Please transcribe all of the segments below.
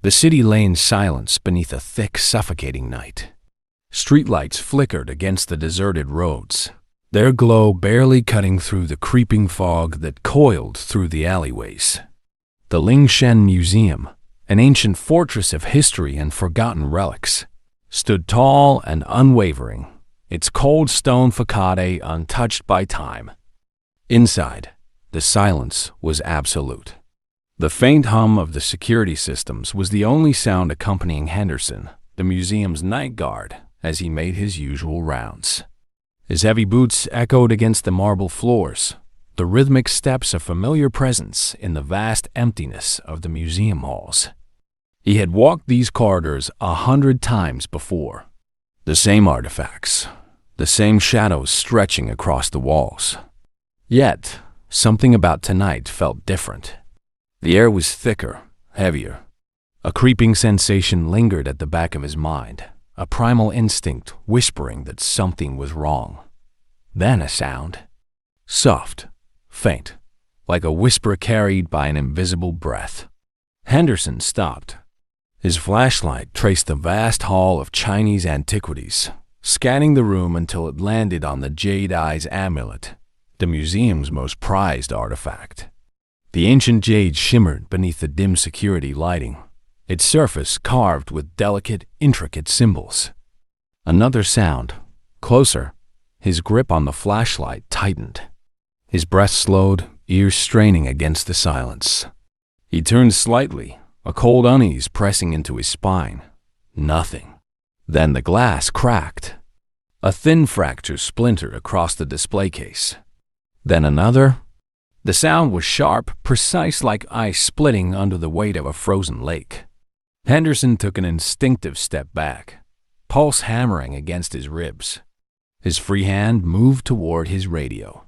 The city lay in silence beneath a thick, suffocating night. Streetlights flickered against the deserted roads, their glow barely cutting through the creeping fog that coiled through the alleyways. The Lingshan Museum, an ancient fortress of history and forgotten relics, stood tall and unwavering, its cold stone facade untouched by time. Inside, the silence was absolute. The faint hum of the security systems was the only sound accompanying Henderson, the museum's night guard, as he made his usual rounds. His heavy boots echoed against the marble floors, the rhythmic steps a familiar presence in the vast emptiness of the museum halls. He had walked these corridors 100 times before. The same artifacts, the same shadows stretching across the walls. Yet, something about tonight felt different. The air was thicker, heavier. A creeping sensation lingered at the back of his mind, a primal instinct whispering that something was wrong. Then a sound. Soft, faint, like a whisper carried by an invisible breath. Henderson stopped. His flashlight traced the vast hall of Chinese antiquities, scanning the room until it landed on the Jade Eyes amulet, the museum's most prized artifact. The ancient jade shimmered beneath the dim security lighting, its surface carved with delicate, intricate symbols. Another sound, closer. His grip on the flashlight tightened. His breath slowed, ears straining against the silence. He turned slightly, a cold unease pressing into his spine. Nothing. Then the glass cracked. A thin fracture splintered across the display case. Then another. The sound was sharp, precise like ice splitting under the weight of a frozen lake. Henderson took an instinctive step back, pulse hammering against his ribs. His free hand moved toward his radio.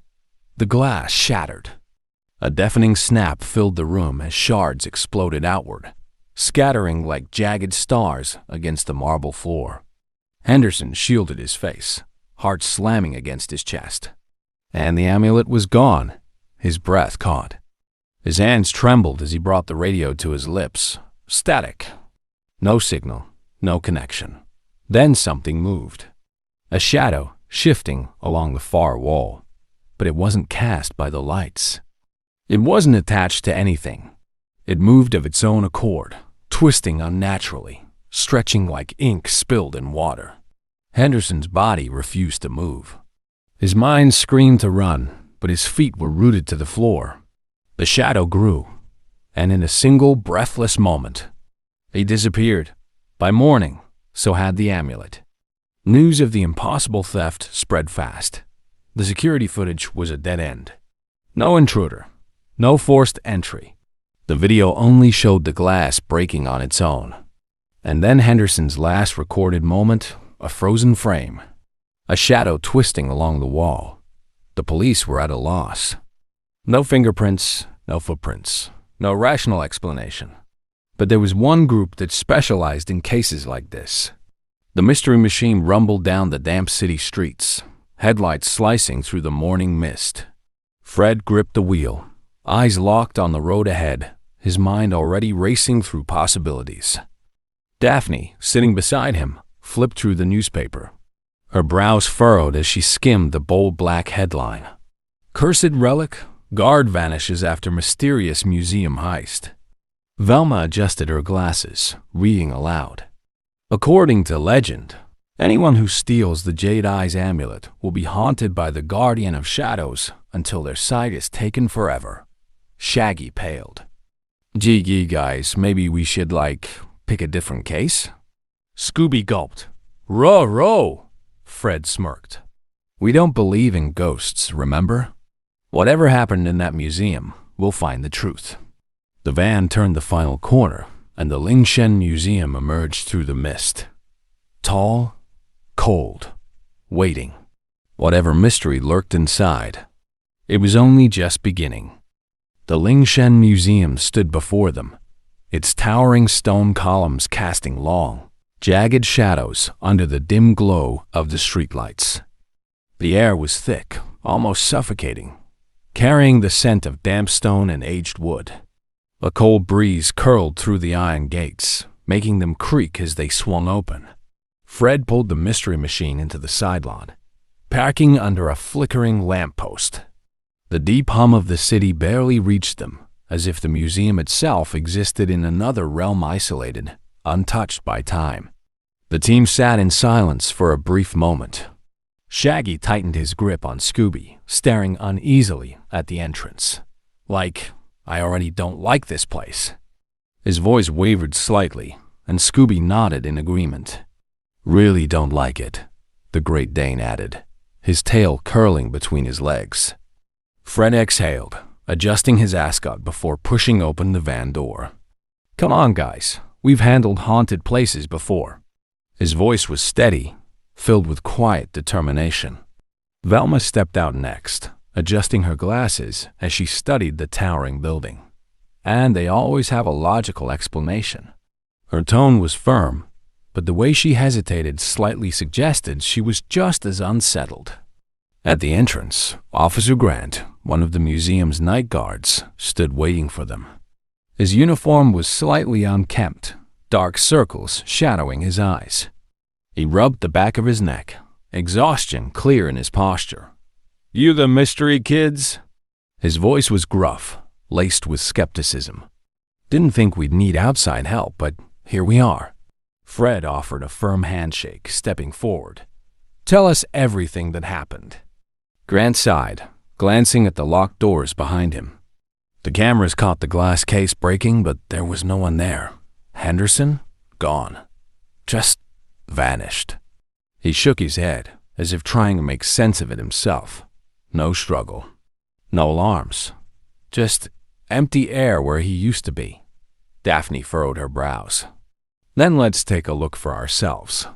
The glass shattered. A deafening snap filled the room as shards exploded outward, scattering like jagged stars against the marble floor. Henderson shielded his face, heart slamming against his chest. And the amulet was gone. His breath caught. His hands trembled as he brought the radio to his lips. Static. No signal, no connection. Then something moved. A shadow shifting along the far wall. But it wasn't cast by the lights. It wasn't attached to anything. It moved of its own accord, twisting unnaturally, stretching like ink spilled in water. Henderson's body refused to move. His mind screamed to run, but his feet were rooted to the floor. The shadow grew, and in a single breathless moment, he disappeared. By morning, so had the amulet. News of the impossible theft spread fast. The security footage was a dead end. No intruder, no forced entry. The video only showed the glass breaking on its own. And then Henderson's last recorded moment, a frozen frame. A shadow twisting along the wall. The police were at a loss. No fingerprints, no footprints, no rational explanation. But there was one group that specialized in cases like this. The mystery machine rumbled down the damp city streets, headlights slicing through the morning mist. Fred gripped the wheel, eyes locked on the road ahead, his mind already racing through possibilities. Daphne, sitting beside him, flipped through the newspaper. Her brows furrowed as she skimmed the bold black headline. Cursed relic, guard vanishes after mysterious museum heist. Velma adjusted her glasses, reading aloud. According to legend, anyone who steals the Jade Eyes amulet will be haunted by the guardian of shadows until their sight is taken forever. Shaggy paled. Gee, guys, maybe we should, pick a different case? Scooby gulped. Row. Fred smirked. We don't believe in ghosts, remember? Whatever happened in that museum, we'll find the truth. The van turned the final corner, and the Lingshan Museum emerged through the mist. Tall, cold, waiting. Whatever mystery lurked inside, it was only just beginning. The Lingshan Museum stood before them, its towering stone columns casting long, jagged shadows under the dim glow of the streetlights. The air was thick, almost suffocating, carrying the scent of damp stone and aged wood. A cold breeze curled through the iron gates, making them creak as they swung open. Fred pulled the mystery machine into the side lot, parking under a flickering lamppost. The deep hum of the city barely reached them, as if the museum itself existed in another realm isolated, untouched by time. The team sat in silence for a brief moment. Shaggy tightened his grip on Scooby, staring uneasily at the entrance. Like, I already don't like this place. His voice wavered slightly, and Scooby nodded in agreement. Really don't like it, the Great Dane added, his tail curling between his legs. Fred exhaled, adjusting his ascot before pushing open the van door. Come on, guys, we've handled haunted places before. His voice was steady, filled with quiet determination. Velma stepped out next, adjusting her glasses as she studied the towering building. And they always have a logical explanation. Her tone was firm, but the way she hesitated slightly suggested she was just as unsettled. At the entrance, Officer Grant, one of the museum's night guards, stood waiting for them. His uniform was slightly unkempt, dark circles shadowing his eyes. He rubbed the back of his neck, exhaustion clear in his posture. You the mystery kids? His voice was gruff, laced with skepticism. Didn't think we'd need outside help, but here we are. Fred offered a firm handshake, stepping forward. Tell us everything that happened. Grant sighed, glancing at the locked doors behind him. The cameras caught the glass case breaking, but there was no one there. Henderson? Gone. Just vanished. He shook his head, as if trying to make sense of it himself. No struggle. No alarms. Just empty air where he used to be. Daphne furrowed her brows. Then let's take a look for ourselves.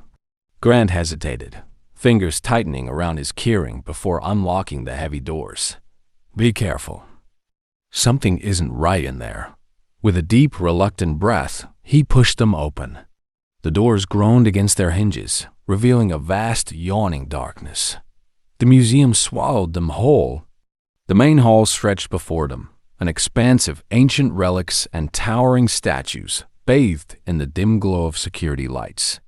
Grant hesitated, fingers tightening around his keyring before unlocking the heavy doors. Be careful. Something isn't right in there. With a deep, reluctant breath, he pushed them open. The doors groaned against their hinges, revealing a vast, yawning darkness. The museum swallowed them whole. The main hall stretched before them, an expanse of ancient relics and towering statues, bathed in the dim glow of security lights.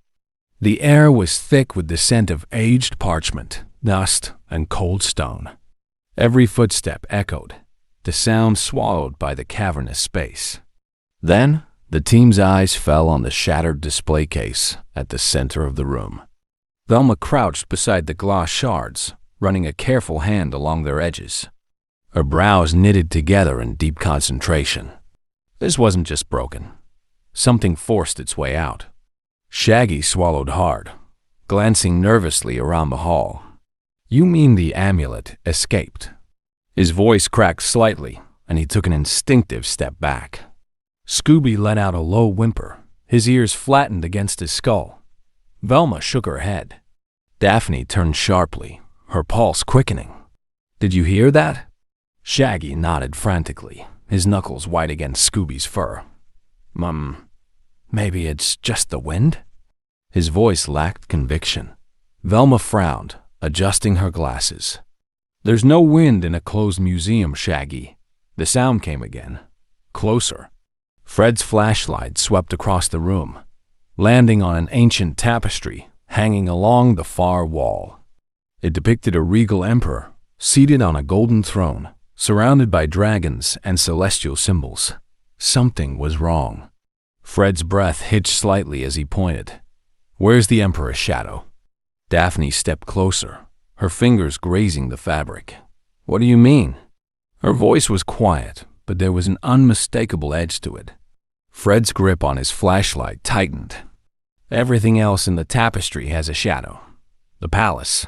The air was thick with the scent of aged parchment, dust, and cold stone. Every footstep echoed, the sound swallowed by the cavernous space. Then, the team's eyes fell on the shattered display case at the center of the room. Velma crouched beside the glass shards, running a careful hand along their edges. Her brows knitted together in deep concentration. This wasn't just broken. Something forced its way out. Shaggy swallowed hard, glancing nervously around the hall. You mean the amulet escaped? His voice cracked slightly, and he took an instinctive step back. Scooby let out a low whimper, his ears flattened against his skull. Velma shook her head. Daphne turned sharply, her pulse quickening. Did you hear that? Shaggy nodded frantically, his knuckles white against Scooby's fur. Maybe it's just the wind? His voice lacked conviction. Velma frowned, adjusting her glasses. There's no wind in a closed museum, Shaggy. The sound came again. Closer. Fred's flashlight swept across the room, landing on an ancient tapestry hanging along the far wall. It depicted a regal emperor, seated on a golden throne, surrounded by dragons and celestial symbols. Something was wrong. Fred's breath hitched slightly as he pointed. Where's the emperor's shadow? Daphne stepped closer, her fingers grazing the fabric. What do you mean? Her voice was quiet, but there was an unmistakable edge to it. Fred's grip on his flashlight tightened. Everything else in the tapestry has a shadow. The palace.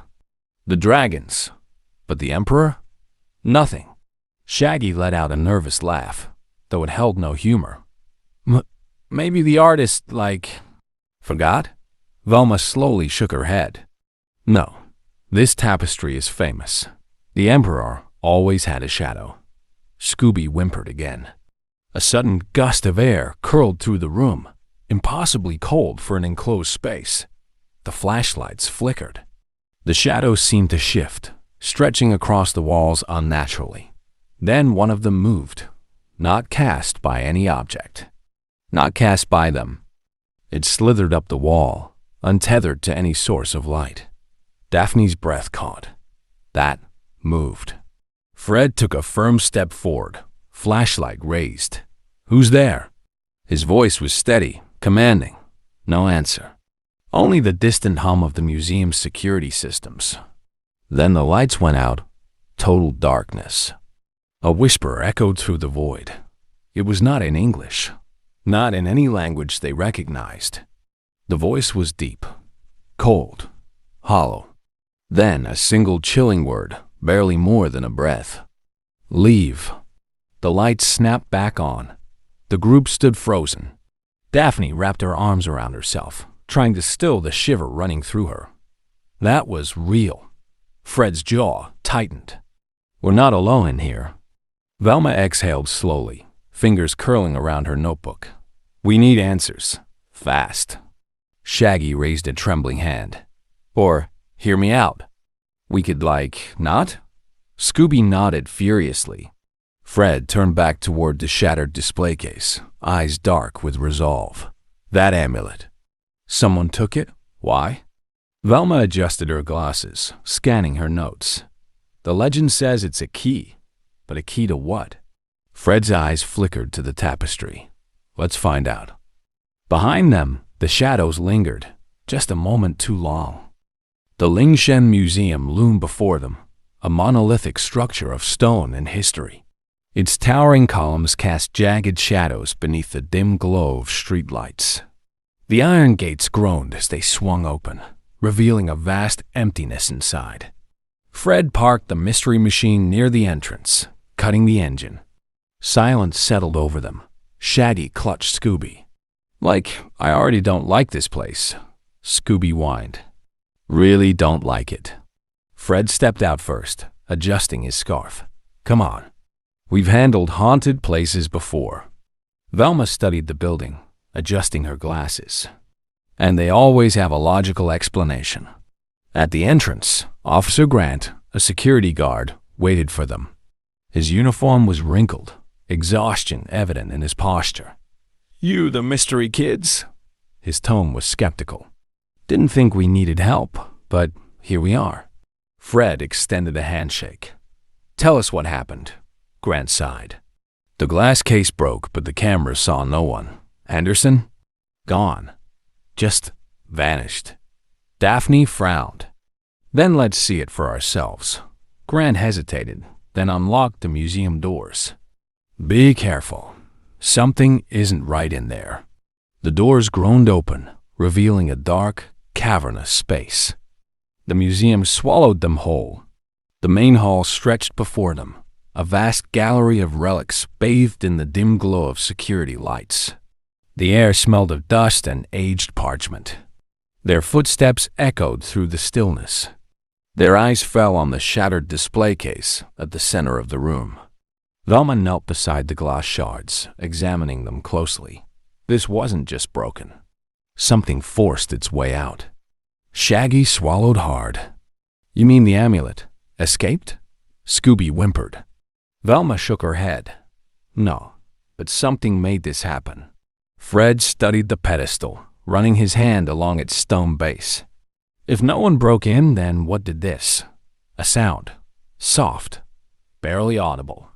The dragons. But the emperor? Nothing. Shaggy let out a nervous laugh, though it held no humor. Maybe the artist, forgot? Velma slowly shook her head. No, this tapestry is famous. The emperor always had a shadow. Scooby whimpered again. A sudden gust of air curled through the room, impossibly cold for an enclosed space. The flashlights flickered. The shadows seemed to shift, stretching across the walls unnaturally. Then one of them moved, not cast by any object, not cast by them. It slithered up the wall, untethered to any source of light. Daphne's breath caught. That moved. Fred took a firm step forward, flashlight raised. "Who's there?" His voice was steady, commanding. No answer. Only the distant hum of the museum's security systems. Then the lights went out. Total darkness. A whisper echoed through the void. It was not in English, not in any language they recognized. The voice was deep, cold, hollow. Then a single chilling word, barely more than a breath. "Leave." The lights snapped back on. The group stood frozen. Daphne wrapped her arms around herself, trying to still the shiver running through her. That was real. Fred's jaw tightened. "We're not alone in here." Velma exhaled slowly, fingers curling around her notebook. "We need answers. Fast." Shaggy raised a trembling hand. "Or, hear me out. We could, not?" Scooby nodded furiously. Fred turned back toward the shattered display case, eyes dark with resolve. "That amulet. Someone took it? Why?" Velma adjusted her glasses, scanning her notes. "The legend says it's a key. But a key to what?" Fred's eyes flickered to the tapestry. "Let's find out." Behind them, the shadows lingered, just a moment too long. The Lingshen Museum loomed before them, a monolithic structure of stone and history. Its towering columns cast jagged shadows beneath the dim glow of streetlights. The iron gates groaned as they swung open, revealing a vast emptiness inside. Fred parked the mystery machine near the entrance, cutting the engine. Silence settled over them. Shaggy clutched Scooby. "I already don't like this place," Scooby whined. "Really don't like it." Fred stepped out first, adjusting his scarf. "Come on. We've handled haunted places before." Velma studied the building, adjusting her glasses. "And they always have a logical explanation." At the entrance, Officer Grant, a security guard, waited for them. His uniform was wrinkled, exhaustion evident in his posture. "You the mystery kids?" His tone was skeptical. "Didn't think we needed help, but here we are." Fred extended a handshake. "Tell us what happened," Grant sighed. "The glass case broke, but the camera saw no one. Anderson? Gone. Just vanished." Daphne frowned. "Then let's see it for ourselves." Grant hesitated, then unlocked the museum doors. "Be careful. Something isn't right in there." The doors groaned open, revealing a dark, cavernous space. The museum swallowed them whole. The main hall stretched before them, a vast gallery of relics bathed in the dim glow of security lights. The air smelled of dust and aged parchment. Their footsteps echoed through the stillness. Their eyes fell on the shattered display case at the center of the room. Velma knelt beside the glass shards, examining them closely. This wasn't just broken. Something forced its way out. Shaggy swallowed hard. "You mean the amulet escaped?" Scooby whimpered. Velma shook her head. "No, but something made this happen." Fred studied the pedestal, running his hand along its stone base. "If no one broke in, then what did this?" A sound, soft, barely audible.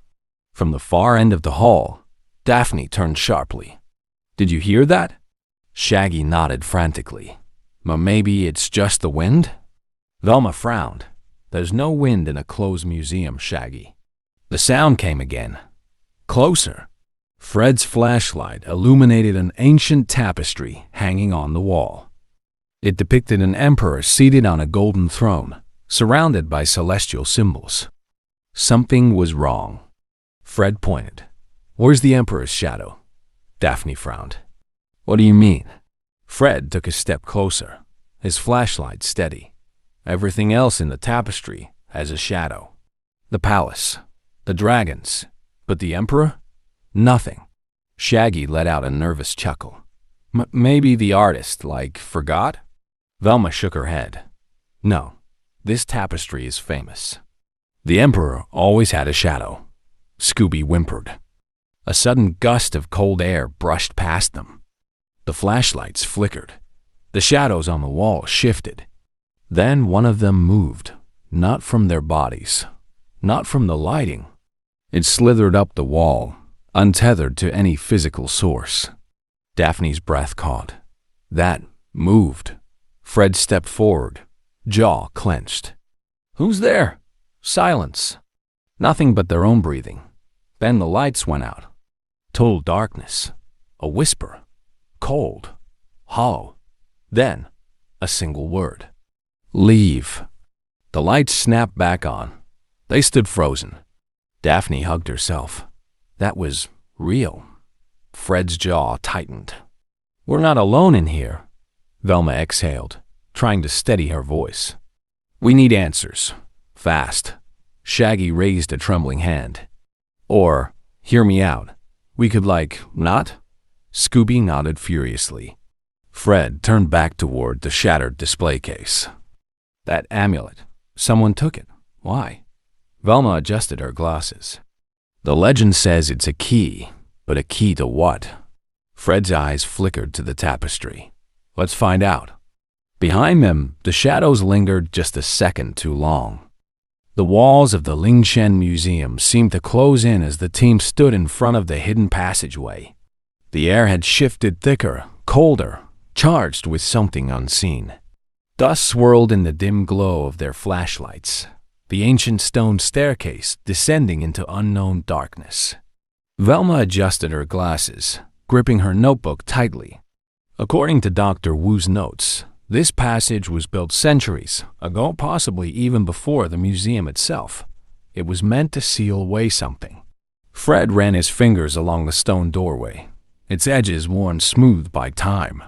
From the far end of the hall, Daphne turned sharply. "Did you hear that?" Shaggy nodded frantically. "Maybe it's just the wind?" Velma frowned. "There's no wind in a closed museum, Shaggy." The sound came again. Closer. Fred's flashlight illuminated an ancient tapestry hanging on the wall. It depicted an emperor seated on a golden throne, surrounded by celestial symbols. Something was wrong. Fred pointed. "Where's the emperor's shadow?" Daphne frowned. "What do you mean?" Fred took a step closer, his flashlight steady. "Everything else in the tapestry has a shadow. The palace, the dragons, but the emperor? Nothing." Shaggy let out a nervous chuckle. Maybe the artist, forgot?" Velma shook her head. "No, this tapestry is famous." "The emperor always had a shadow," Scooby whimpered. A sudden gust of cold air brushed past them. The flashlights flickered. The shadows on the wall shifted. Then one of them moved, not from their bodies, not from the lighting. It slithered up the wall, untethered to any physical source. Daphne's breath caught. That moved. Fred stepped forward, jaw clenched. "Who's there?" Silence. Nothing but their own breathing. Then the lights went out. Total darkness. A whisper. Cold. Hollow. Then, a single word. "Leave." The lights snapped back on. They stood frozen. Daphne hugged herself. That was real. Fred's jaw tightened. "We're not alone in here." Velma exhaled, trying to steady her voice. "We need answers. Fast." Shaggy raised a trembling hand. "Or, hear me out. We could not?" Scooby nodded furiously. Fred turned back toward the shattered display case. "That amulet. Someone took it. Why?" Velma adjusted her glasses. "The legend says it's a key, but a key to what?" Fred's eyes flickered to the tapestry. "Let's find out." Behind them, the shadows lingered just a second too long. The walls of the Lingshen Museum seemed to close in as the team stood in front of the hidden passageway. The air had shifted thicker, colder, charged with something unseen. Dust swirled in the dim glow of their flashlights, the ancient stone staircase descending into unknown darkness. Velma adjusted her glasses, gripping her notebook tightly. According to Dr. Wu's notes, this passage was built centuries ago, possibly even before the museum itself. It was meant to seal away something. Fred ran his fingers along the stone doorway, its edges worn smooth by time.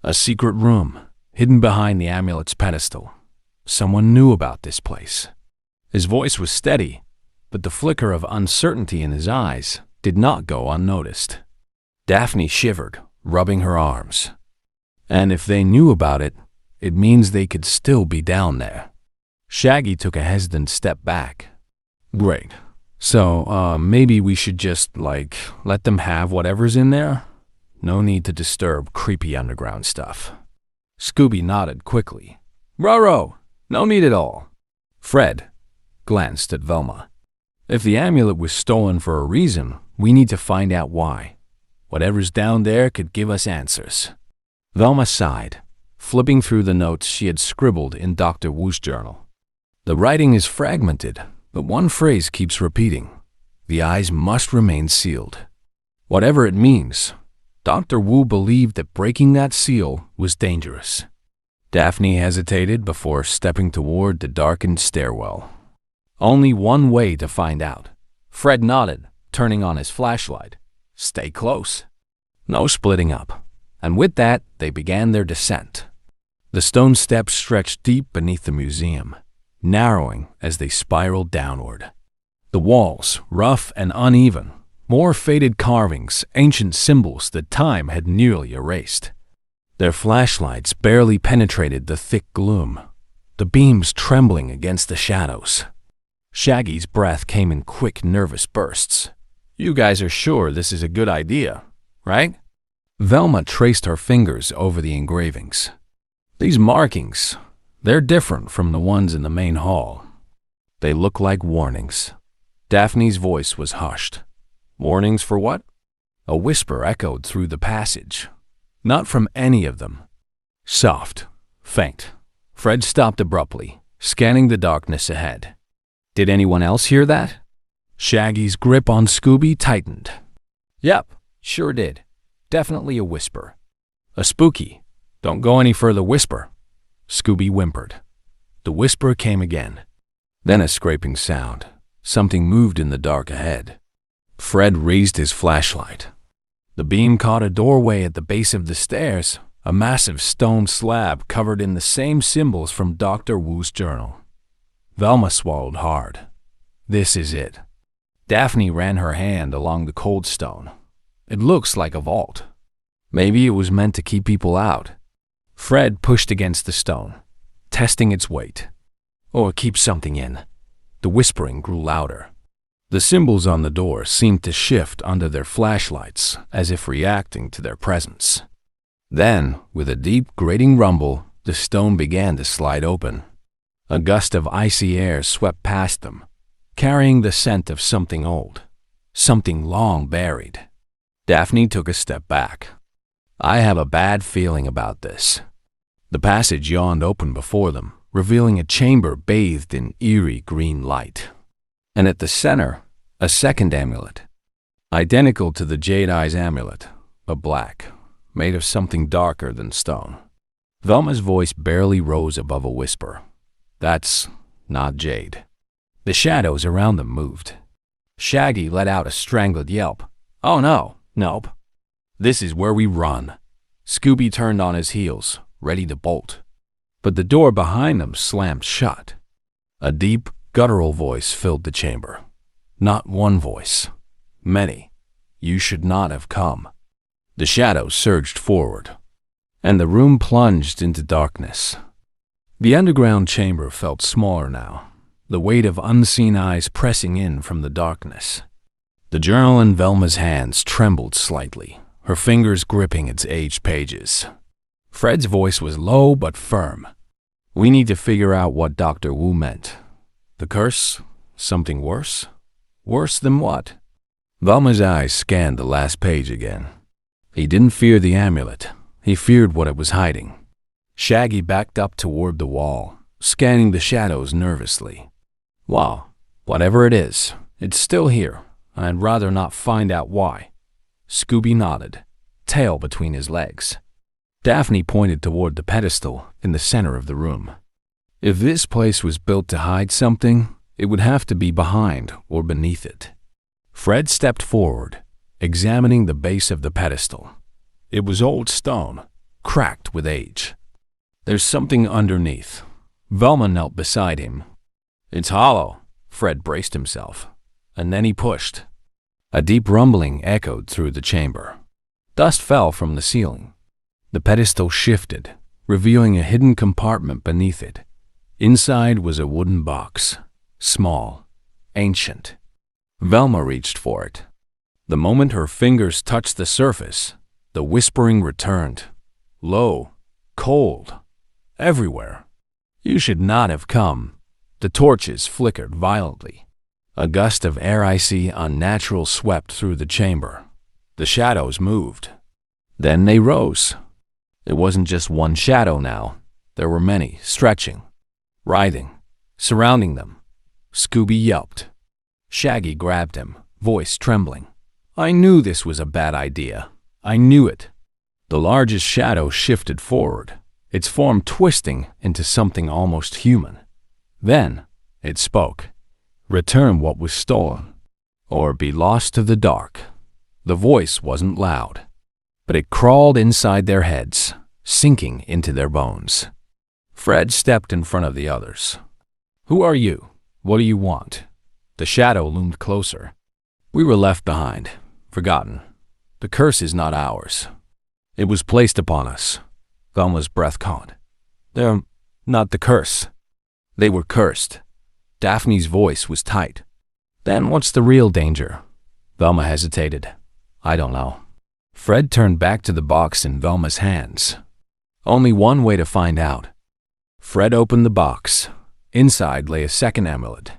A secret room, hidden behind the amulet's pedestal. Someone knew about this place. His voice was steady, but the flicker of uncertainty in his eyes did not go unnoticed. Daphne shivered, rubbing her arms. And if they knew about it, it means they could still be down there. Shaggy took a hesitant step back. "Great. So, maybe we should just, let them have whatever's in there? No need to disturb creepy underground stuff." Scooby nodded quickly. "Ruh-roh, no need at all." Fred glanced at Velma. "If the amulet was stolen for a reason, we need to find out why. Whatever's down there could give us answers." Velma sighed, flipping through the notes she had scribbled in Dr. Wu's journal. The writing is fragmented, but one phrase keeps repeating. The eyes must remain sealed. Whatever it means, Dr. Wu believed that breaking that seal was dangerous. Daphne hesitated before stepping toward the darkened stairwell. Only one way to find out. Fred nodded, turning on his flashlight. "Stay close." No splitting up. And with that, they began their descent. The stone steps stretched deep beneath the museum, narrowing as they spiraled downward. The walls, rough and uneven, more faded carvings, ancient symbols that time had nearly erased. Their flashlights barely penetrated the thick gloom, the beams trembling against the shadows. Shaggy's breath came in quick, nervous bursts. "You guys are sure this is a good idea, right?" Velma traced her fingers over the engravings. "These markings, they're different from the ones in the main hall. They look like warnings." Daphne's voice was hushed. "Warnings for what?" A whisper echoed through the passage. Not from any of them. Soft, faint. Fred stopped abruptly, scanning the darkness ahead. "Did anyone else hear that?" Shaggy's grip on Scooby tightened. "Yep, sure did. Definitely a whisper." "A spooky. Don't go any further whisper." Scooby whimpered. The whisper came again. Then a scraping sound. Something moved in the dark ahead. Fred raised his flashlight. The beam caught a doorway at the base of the stairs, a massive stone slab covered in the same symbols from Dr. Wu's journal. Velma swallowed hard. This is it. Daphne ran her hand along the cold stone. It looks like a vault. Maybe it was meant to keep people out. Fred pushed against the stone, testing its weight. Or keep something in. The whispering grew louder. The symbols on the door seemed to shift under their flashlights as if reacting to their presence. Then, with a deep, grating rumble, the stone began to slide open. A gust of icy air swept past them, carrying the scent of something old, something long buried. Daphne took a step back. I have a bad feeling about this. The passage yawned open before them, revealing a chamber bathed in eerie green light. And at the center, a second amulet, identical to the Jade Eyes amulet, but black, made of something darker than stone. Velma's voice barely rose above a whisper. That's not jade. The shadows around them moved. Shaggy let out a strangled yelp. Oh no, nope. This is where we run. Scooby turned on his heels, ready to bolt. But the door behind them slammed shut. A deep, guttural voice filled the chamber. Not one voice. Many. You should not have come. The shadows surged forward, and the room plunged into darkness. The underground chamber felt smaller now, the weight of unseen eyes pressing in from the darkness. The journal in Velma's hands trembled slightly, her fingers gripping its aged pages. Fred's voice was low but firm. We need to figure out what Dr. Wu meant. The curse? Something worse? Worse than what? Velma's eyes scanned the last page again. He didn't fear the amulet. He feared what it was hiding. Shaggy backed up toward the wall, scanning the shadows nervously. Well, whatever it is, it's still here. I'd rather not find out why. Scooby nodded, tail between his legs. Daphne pointed toward the pedestal in the center of the room. If this place was built to hide something, it would have to be behind or beneath it. Fred stepped forward, examining the base of the pedestal. It was old stone, cracked with age. There's something underneath. Velma knelt beside him. It's hollow. Fred braced himself, and then he pushed. A deep rumbling echoed through the chamber. Dust fell from the ceiling. The pedestal shifted, revealing a hidden compartment beneath it. Inside was a wooden box, small, ancient. Velma reached for it. The moment her fingers touched the surface, the whispering returned. Low, cold, everywhere. You should not have come. The torches flickered violently. A gust of air icy, unnatural swept through the chamber. The shadows moved. Then they rose. It wasn't just one shadow now. There were many, stretching, writhing, surrounding them. Scooby yelped. Shaggy grabbed him, voice trembling. I knew this was a bad idea. I knew it. The largest shadow shifted forward, its form twisting into something almost human. Then it spoke. Return what was stolen, or be lost to the dark. The voice wasn't loud, but it crawled inside their heads, sinking into their bones. Fred stepped in front of the others. Who are you? What do you want? The shadow loomed closer. We were left behind, forgotten. The curse is not ours. It was placed upon us. Velma's breath caught. They're not the curse. They were cursed. Daphne's voice was tight. Then what's the real danger? Velma hesitated. I don't know. Fred turned back to the box in Velma's hands. Only one way to find out. Fred opened the box. Inside lay a second amulet,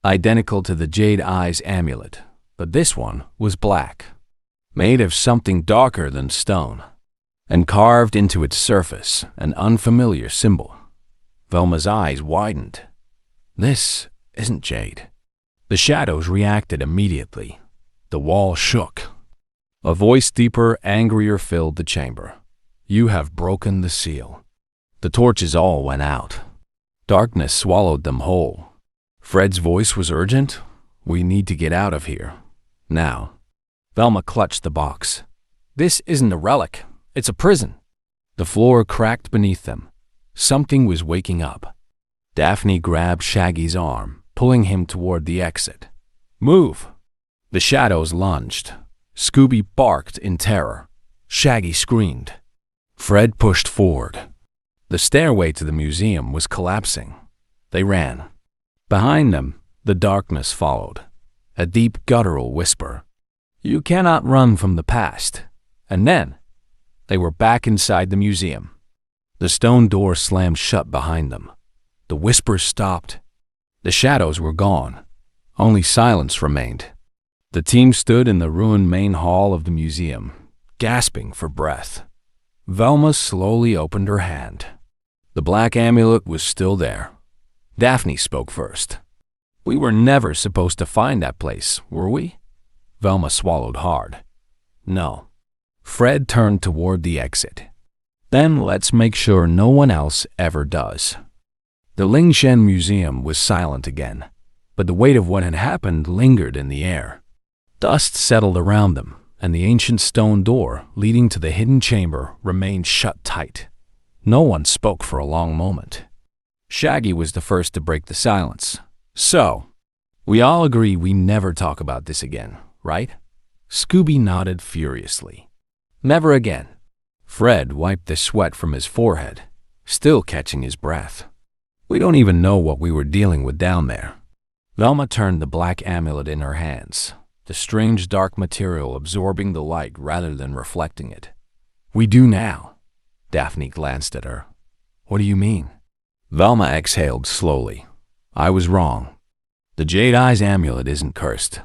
identical to the Jade Eyes amulet, but this one was black, made of something darker than stone, and carved into its surface an unfamiliar symbol. Velma's eyes widened. This isn't jade. The shadows reacted immediately. The wall shook. A voice deeper, angrier filled the chamber. You have broken the seal. The torches all went out. Darkness swallowed them whole. Fred's voice was urgent. We need to get out of here. Now. Velma clutched the box. This isn't a relic. It's a prison. The floor cracked beneath them. Something was waking up. Daphne grabbed Shaggy's arm, pulling him toward the exit. Move! The shadows lunged. Scooby barked in terror. Shaggy screamed. Fred pushed forward. The stairway to the museum was collapsing. They ran. Behind them, the darkness followed. a deep guttural whisper. You cannot run from the past. And then they were back inside the museum. The stone door slammed shut behind them. The whispers stopped. The shadows were gone. Only silence remained. The team stood in the ruined main hall of the museum, gasping for breath. Velma slowly opened her hand. The black amulet was still there. Daphne spoke first. We were never supposed to find that place, were we? Velma swallowed hard. No. Fred turned toward the exit. Then let's make sure no one else ever does. The Lingshan Museum was silent again, but the weight of what had happened lingered in the air. Dust settled around them, and the ancient stone door leading to the hidden chamber remained shut tight. No one spoke for a long moment. Shaggy was the first to break the silence. So, we all agree we never talk about this again, right? Scooby nodded furiously. Never again. Fred wiped the sweat from his forehead, still catching his breath. We don't even know what we were dealing with down there. Velma turned the black amulet in her hands, the strange dark material absorbing the light rather than reflecting it. We do now. Daphne glanced at her. What do you mean? Velma exhaled slowly. I was wrong. The Jade Eyes amulet isn't cursed.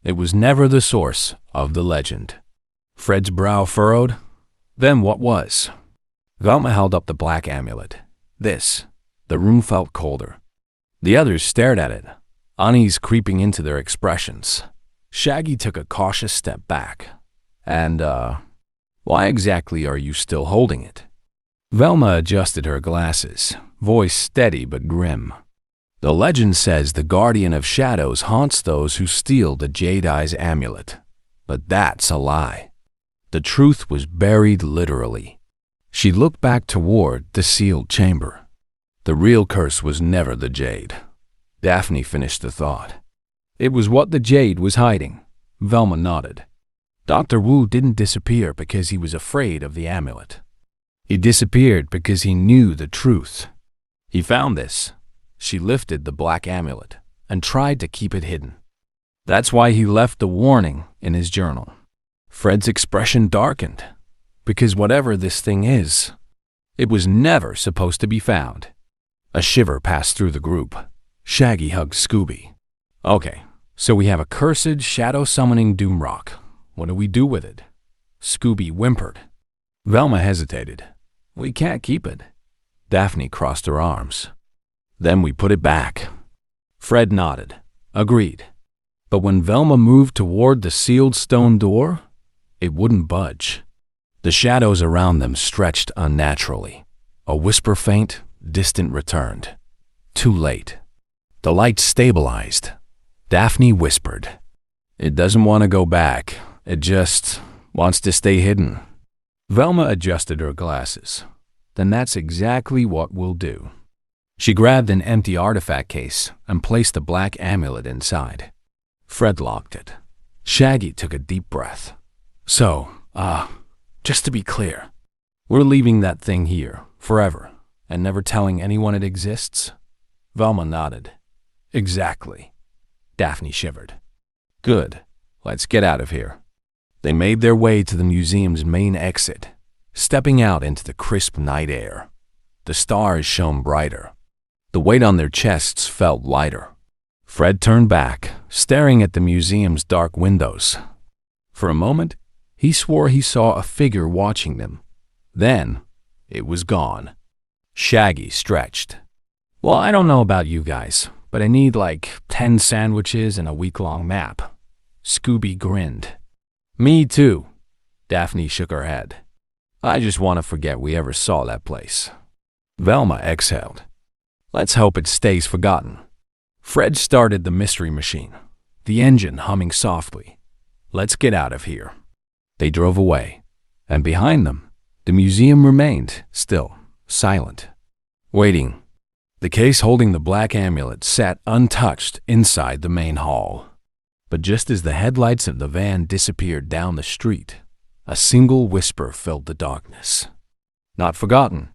It was never the source of the legend. Fred's brow furrowed. Then what was? Velma held up the black amulet. This. The room felt colder. The others stared at it, unease creeping into their expressions. Shaggy took a cautious step back. And, why exactly are you still holding it? Velma adjusted her glasses, voice steady but grim. The legend says the guardian of shadows haunts those who steal the Jade Eyes amulet. But that's a lie. The truth was buried literally. She looked back toward the sealed chamber. The real curse was never the jade. Daphne finished the thought. It was what the jade was hiding. Velma nodded. Dr. Wu didn't disappear because he was afraid of the amulet. He disappeared because he knew the truth. He found this. She lifted the black amulet and tried to keep it hidden. That's why he left the warning in his journal. Fred's expression darkened. Because whatever this thing is, it was never supposed to be found. A shiver passed through the group. Shaggy hugged Scooby. Okay, so we have a cursed, shadow-summoning doomrock. What do we do with it? Scooby whimpered. Velma hesitated. We can't keep it. Daphne crossed her arms. Then we put it back. Fred nodded. Agreed. But when Velma moved toward the sealed stone door, it wouldn't budge. The shadows around them stretched unnaturally. A whisper faint, distant returned. Too late. The light stabilized. Daphne whispered. It doesn't want to go back. It just wants to stay hidden. Velma adjusted her glasses. Then that's exactly what we'll do. She grabbed an empty artifact case and placed the black amulet inside. Fred locked it. Shaggy took a deep breath. So, just to be clear, we're leaving that thing here forever and never telling anyone it exists? Velma nodded. Exactly. Daphne shivered. Good. Let's get out of here. They made their way to the museum's main exit, stepping out into the crisp night air. The stars shone brighter. The weight on their chests felt lighter. Fred turned back, staring at the museum's dark windows. For a moment, he swore he saw a figure watching them. Then, it was gone. Shaggy stretched. Well, I don't know about you guys, but I need like 10 sandwiches and a week-long map. Scooby grinned. Me too. Daphne shook her head. I just want to forget we ever saw that place. Velma exhaled. Let's hope it stays forgotten. Fred started the mystery machine, the engine humming softly. Let's get out of here. They drove away, and behind them, the museum remained still, silent, waiting. The case holding the black amulet sat untouched inside the main hall. But just as the headlights of the van disappeared down the street, a single whisper filled the darkness. Not forgotten.